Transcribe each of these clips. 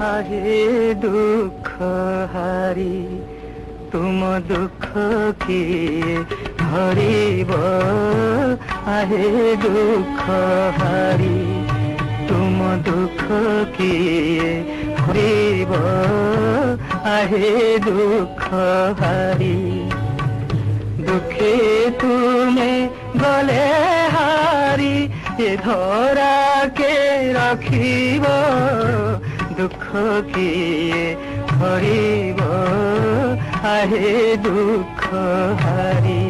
आहे दुख हारी तुम दुख किए हरिब आहे दुख हारी तुम दुख किए हरिब आहे दुख हारी दुखे तुम्हें गले हारी ये धरा के रखिब दुख किए हरिब आहे दुख हारी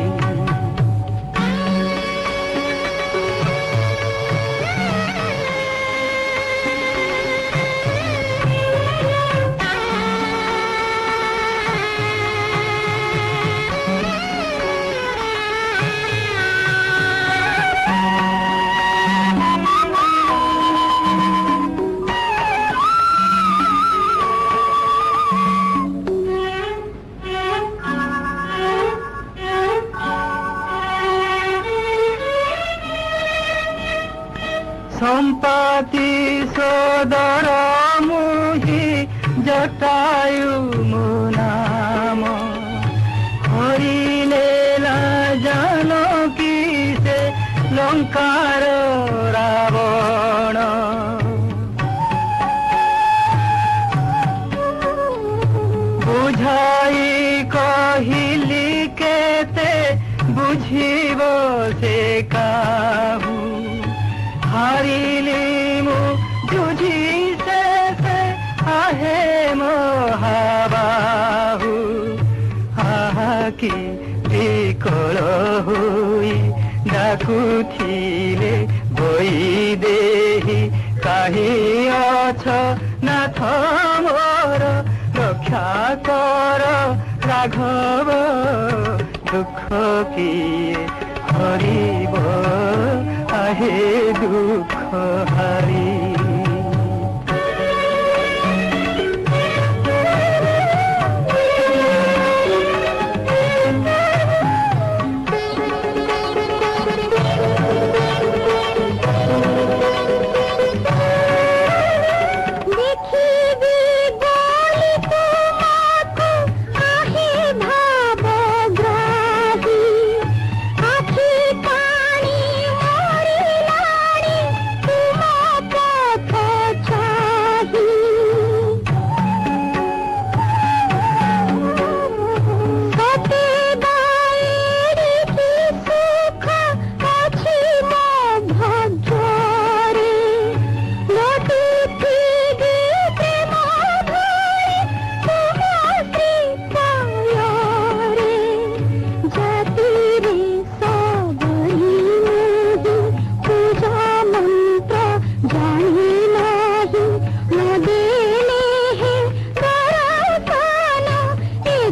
संपाति सोदर मुहि जटायु मो नाम हरिले जानकी से लंकार रावण बुझाई कहिली केते बुझिब से काहू हारिली मु जुझी से आहे महाबाहु आकी विकल हुई डाकुथिले बई देही काहे अछ नाथ मोर रक्षा कर राघव दुख किए हरिब आहे दुख हारी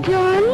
John